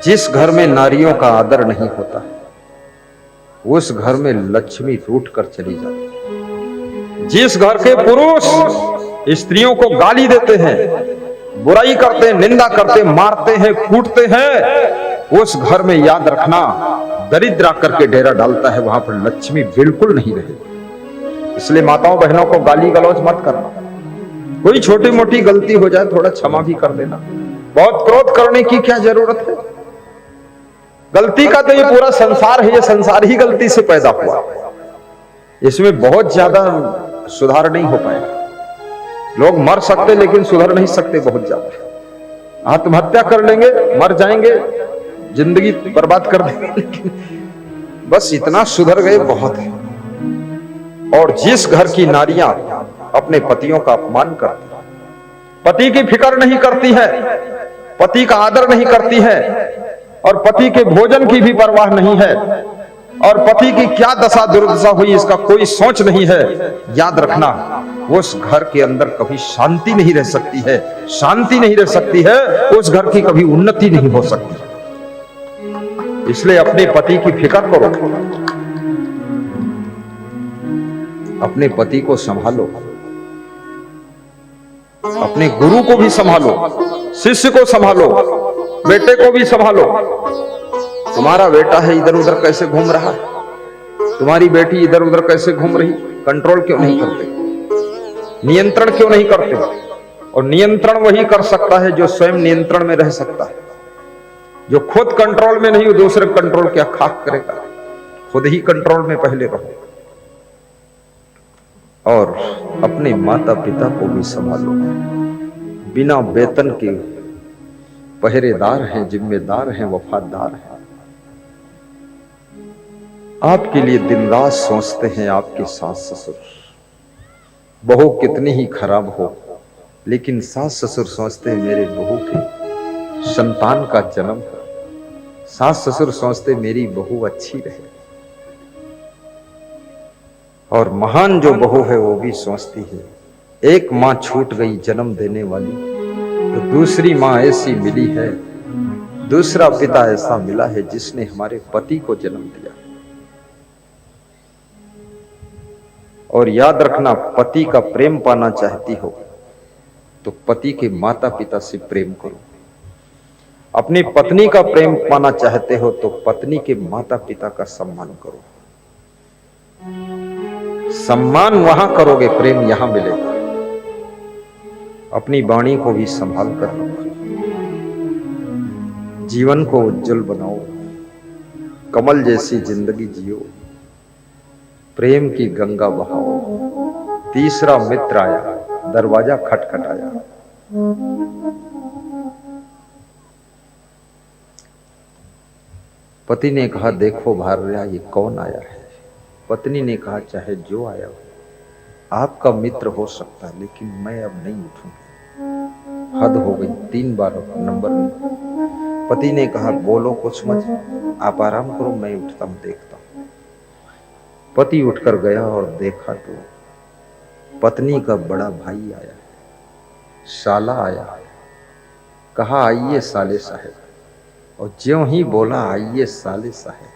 जिस घर में नारियों का आदर नहीं होता उस घर में लक्ष्मी रूठ कर चली जाती है। जिस घर के पुरुष स्त्रियों को गाली देते हैं, बुराई करते हैं, निंदा करते हैं, मारते हैं, कूटते हैं, उस घर में याद रखना दरिद्र आकर के डेरा डालता है, वहां पर लक्ष्मी बिल्कुल नहीं रहेगी। इसलिए माताओं बहनों को गाली गलौज मत करना। कोई छोटी मोटी गलती हो जाए थोड़ा क्षमा भी कर देना। बहुत क्रोध करने की क्या जरूरत है? गलती का तो ये पूरा संसार है, ये संसार ही गलती से पैदा हुआ। इसमें बहुत ज्यादा सुधार नहीं हो पाएगा। लोग मर सकते लेकिन सुधर नहीं सकते बहुत ज्यादा। आत्महत्या कर लेंगे, मर जाएंगे, जिंदगी बर्बाद कर देंगे, लेकिन बस इतना सुधर गए बहुत है। और जिस घर की नारियां अपने पतियों का अपमान करती है, पति की फिक्र नहीं करती है, पति का आदर नहीं करती है, और पति के भोजन की भी परवाह नहीं है, और पति की क्या दशा दुर्दशा हुई इसका कोई सोच नहीं है, याद रखना उस घर के अंदर कभी शांति नहीं रह सकती है। शांति नहीं रह सकती है, उस घर की कभी उन्नति नहीं हो सकती। इसलिए अपने पति की फिक्र करो, अपने पति को संभालो, अपने गुरु को भी संभालो, शिष्य को संभालो, बेटे को भी संभालो। तुम्हारा बेटा है इधर उधर कैसे घूम रहा है, तुम्हारी बेटी इधर उधर कैसे घूम रही, कंट्रोल क्यों नहीं करते, नियंत्रण क्यों नहीं करते? और नियंत्रण वही कर सकता है जो स्वयं नियंत्रण में रह सकता है। जो खुद कंट्रोल में नहीं, दूसरे कंट्रोल क्या खाक करेगा? खुद ही कंट्रोल में पहले रहो। और अपने माता पिता को भी संभालो। बिना वेतन के पहरेदार हैं, जिम्मेदार हैं, वफादार हैं। आपके लिए दिन रात सोचते हैं आपके सास ससुर। बहू कितनी ही खराब हो, लेकिन सास ससुर सोचते हैं मेरे बहू के संतान का जन्म हो। सास ससुर सोचते मेरी बहू अच्छी रहे। और महान जो बहू है वो भी सोचती है, एक मां छूट गई जन्म देने वाली, तो दूसरी मां ऐसी मिली है, दूसरा पिता ऐसा मिला है जिसने हमारे पति को जन्म दिया। और याद रखना, पति का प्रेम पाना चाहती हो तो पति के माता पिता से प्रेम करो। अपनी पत्नी का प्रेम पाना चाहते हो तो पत्नी के माता पिता का सम्मान करो। सम्मान वहां करोगे, प्रेम यहां मिलेगा। अपनी वाणी को भी संभाल कर रखो। जीवन को उज्जवल बनाओ, कमल जैसी जिंदगी जियो, प्रेम की गंगा बहाओ। तीसरा मित्र आया, दरवाजा खटखटाया। पति ने कहा, देखो भार्या ये कौन आया है? पत्नी ने कहा, चाहे जो आया हो, आपका मित्र हो सकता है, लेकिन मैं अब नहीं उठूंगी। हद हो गई, 3 बार नंबर नहीं। पति ने कहा, बोलो कुछ मत, आप आराम करो, मैं उठता हूं, देखता हूं। पति उठकर गया और देखा तो पत्नी का बड़ा भाई आया, साला आया। कहा, आइए साले साहब। और ज्यों ही बोला आइए साले साहब,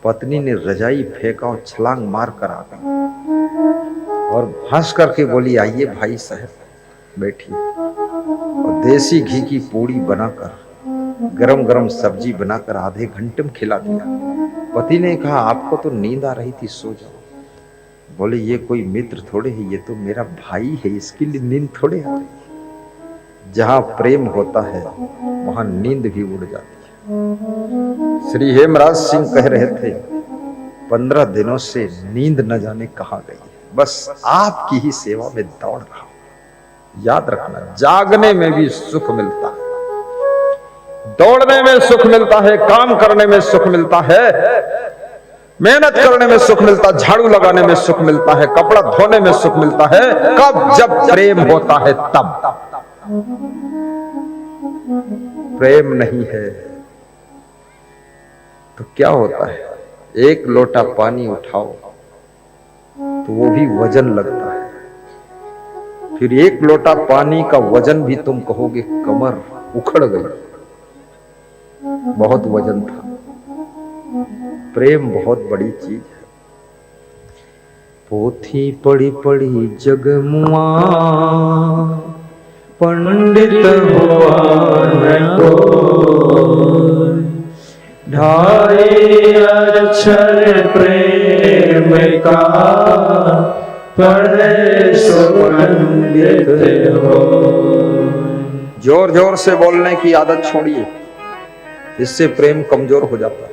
पत्नी ने रजाई फेंका और छलांग मार कर आ गई और हंस करके बोली, आइए भाई साहब बैठिए। और देसी घी की पूड़ी बनाकर, गरम गरम सब्जी बनाकर आधे घंटे में खिला दिया। पति ने कहा, आपको तो नींद आ रही थी, सो जाओ। बोले, ये कोई मित्र थोड़े है, ये तो मेरा भाई है, इसके लिए नींद थोड़े आ रही है। जहां प्रेम होता है वहां नींद भी उड़ जाती है। श्री हेमराज सिंह कह रहे थे, 15 दिनों से नींद न जाने कहां गई, बस आपकी ही सेवा में दौड़ रहा हूं। याद रखना, जागने में भी सुख मिलता है, दौड़ने में सुख मिलता है, काम करने में सुख मिलता है, मेहनत करने में सुख मिलता है, झाड़ू लगाने में सुख मिलता है, कपड़ा धोने में सुख मिलता है। कब? जब प्रेम होता है तब। प्रेम नहीं है तो क्या होता है? एक लोटा पानी उठाओ तो वो भी वजन लगता है। फिर एक लोटा पानी का वजन भी तुम कहोगे कमर उखड़ गई। बहुत वजन था। प्रेम बहुत बड़ी चीज है। पोथी पढ़ी पढ़ी जगमुआ, पंडित हुआ न कोई, ढाई अक्षर प्रेम का, पढ़े सो पंडित हो। जोर जोर से बोलने की आदत छोड़िए, इससे प्रेम कमजोर हो जाता है।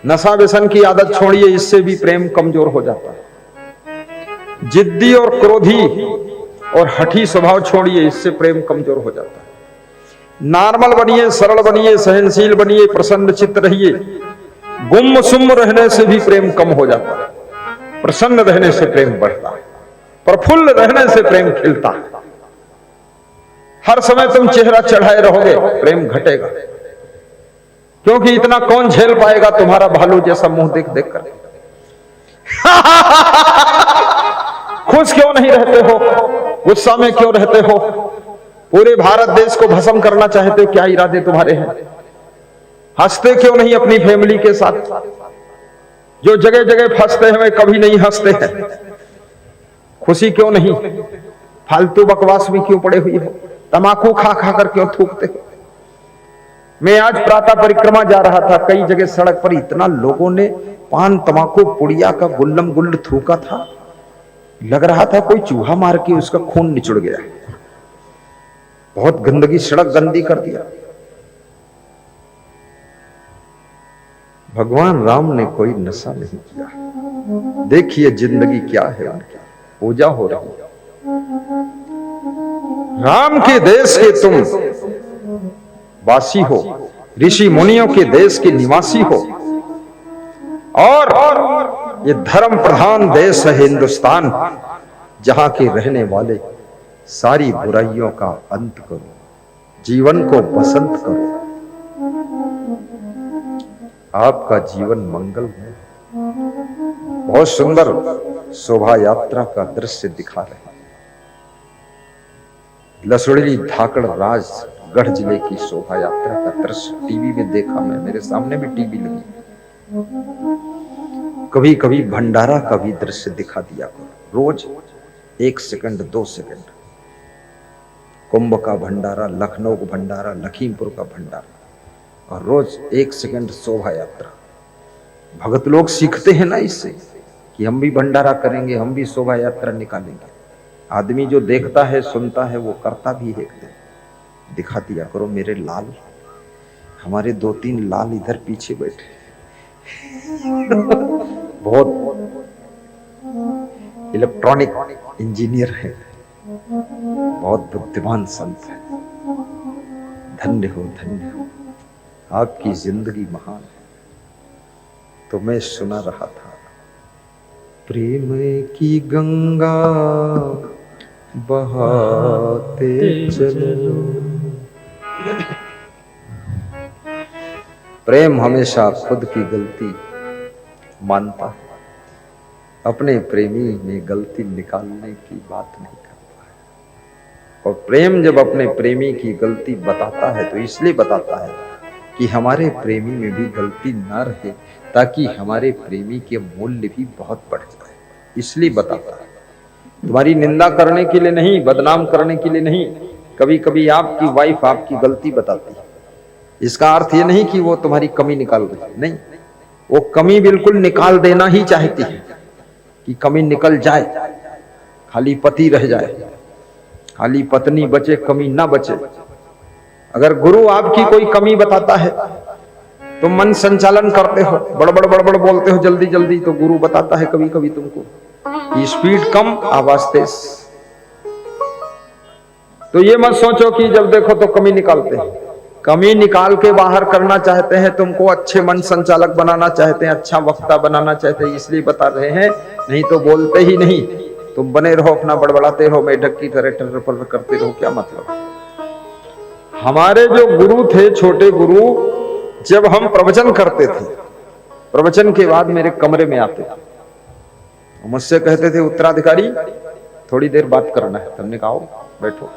नशा व्यसन की आदत छोड़िए, इससे भी प्रेम कमजोर हो जाता है। जिद्दी और क्रोधी और हठी स्वभाव छोड़िए, इससे प्रेम कमजोर हो जाता है। नॉर्मल बनिए, सरल बनिए, सहनशील बनिए, प्रसन्न चित्त रहिए। गुम सुम रहने से भी प्रेम कम हो जाता है। प्रसन्न रहने से प्रेम बढ़ता है। प्रफुल्ल रहने से प्रेम खिलता है। हर समय तुम चेहरा चढ़ाए रहोगे, प्रेम घटेगा। क्योंकि इतना कौन झेल पाएगा तुम्हारा भालू जैसा मुंह देख देख कर। खुश क्यों नहीं रहते हो? गुस्सा में क्यों रहते हो? पूरे भारत देश को भस्म करना चाहते हो, क्या इरादे तुम्हारे हैं? हंसते क्यों नहीं अपनी फैमिली के साथ? जो जगह जगह फंसते हैं वे कभी नहीं हंसते हैं। खुशी क्यों नहीं? फालतू बकवास में क्यों पड़े हुए हो? तमाकू खा खा कर क्यों थूकते हो? मैं आज प्रातः परिक्रमा जा रहा था, कई जगह सड़क पर इतना लोगों ने पान तमाकू पुड़िया का गुल्लम गुल्ल थूका था, लग रहा था कोई चूहा मार के उसका खून निचुड़ गया। बहुत गंदगी, सड़क गंदी कर दिया। भगवान राम ने कोई नशा नहीं किया। देखिए जिंदगी क्या है उनकी, पूजा हो रही है। राम के देश के तुम वासी हो, ऋषि मुनियों के देश के निवासी हो, और ये धर्म प्रधान देश है हिंदुस्तान, जहां के रहने वाले सारी बुराइयों का अंत करो, जीवन को बसंत करो। आपका जीवन मंगल में। बहुत सुंदर शोभा यात्रा का दृश्य दिखा रहे हैं। लसुड़ी धाकड़ राज गढ़ जिले की शोभा यात्रा का दृश्य टीवी में देखा मैं, मेरे सामने भी टीवी लगी। कभी कभी भंडारा का भी दृश्य दिखा दिया करो, रोज 1 सेकंड 2 सेकंड। कुंभ का भंडारा, लखनऊ का भंडारा, लखीमपुर का भंडारा, और रोज 1 सेकंड शोभा यात्रा। भगत लोग सीखते हैं ना इससे कि हम भी भंडारा करेंगे, हम भी शोभा यात्रा निकालेंगे। आदमी जो देखता है सुनता है वो करता भी है। दिखा दिया करो मेरे लाल। हमारे 2-3 लाल इधर पीछे बैठे बहुत इलेक्ट्रॉनिक इंजीनियर है, बहुत बुद्धिमान संत है। धन्य हो, धन्य हो, आपकी जिंदगी महान है। तो मैं सुना रहा था, प्रेम की गंगा बहाते चलो। प्रेम हमेशा खुद की गलती मानता है, अपने प्रेमी में गलती निकालने की बात नहीं करता है। और प्रेम जब अपने प्रेमी की गलती बताता है तो इसलिए बताता है कि हमारे प्रेमी में भी गलती न रहे, ताकि हमारे प्रेमी के मूल्य भी बहुत बढ़ जाए, इसलिए बताता है। तुम्हारी निंदा करने के लिए नहीं, बदनाम करने के लिए नहीं। कभी कभी आपकी वाइफ आपकी गलती बताती है, इसका अर्थ ये नहीं कि वो तुम्हारी कमी निकाल रही है, नहीं, वो कमी बिल्कुल निकाल देना ही चाहती है कि कमी निकल जाए, खाली पति रह जाए, खाली पत्नी बचे, कमी ना बचे। अगर गुरु आपकी कोई कमी बताता है तो मन संचालन करते हो, बड़बड़ बड़बड़ बोलते हो जल्दी जल्दी, तो गुरु बताता है कभी कभी तुमको स्पीड कम, आवाज तेज। तो ये मत सोचो कि जब देखो तो कमी निकालते हैं। कमी निकाल के बाहर करना चाहते हैं, तुमको अच्छे मन संचालक बनाना चाहते हैं, अच्छा वक्ता बनाना चाहते हैं, इसलिए बता रहे हैं, नहीं तो बोलते ही नहीं। तुम बने रहो, अपना बड़बड़ाते रहो, मेढक की तरह टर्र करते रहो, क्या मतलब। हमारे जो गुरु थे, छोटे गुरु, जब हम प्रवचन करते थे, प्रवचन के बाद मेरे कमरे में आते थे, मुझसे कहते थे उत्तराधिकारी थोड़ी देर बात करना है। हमने कहा बैठो।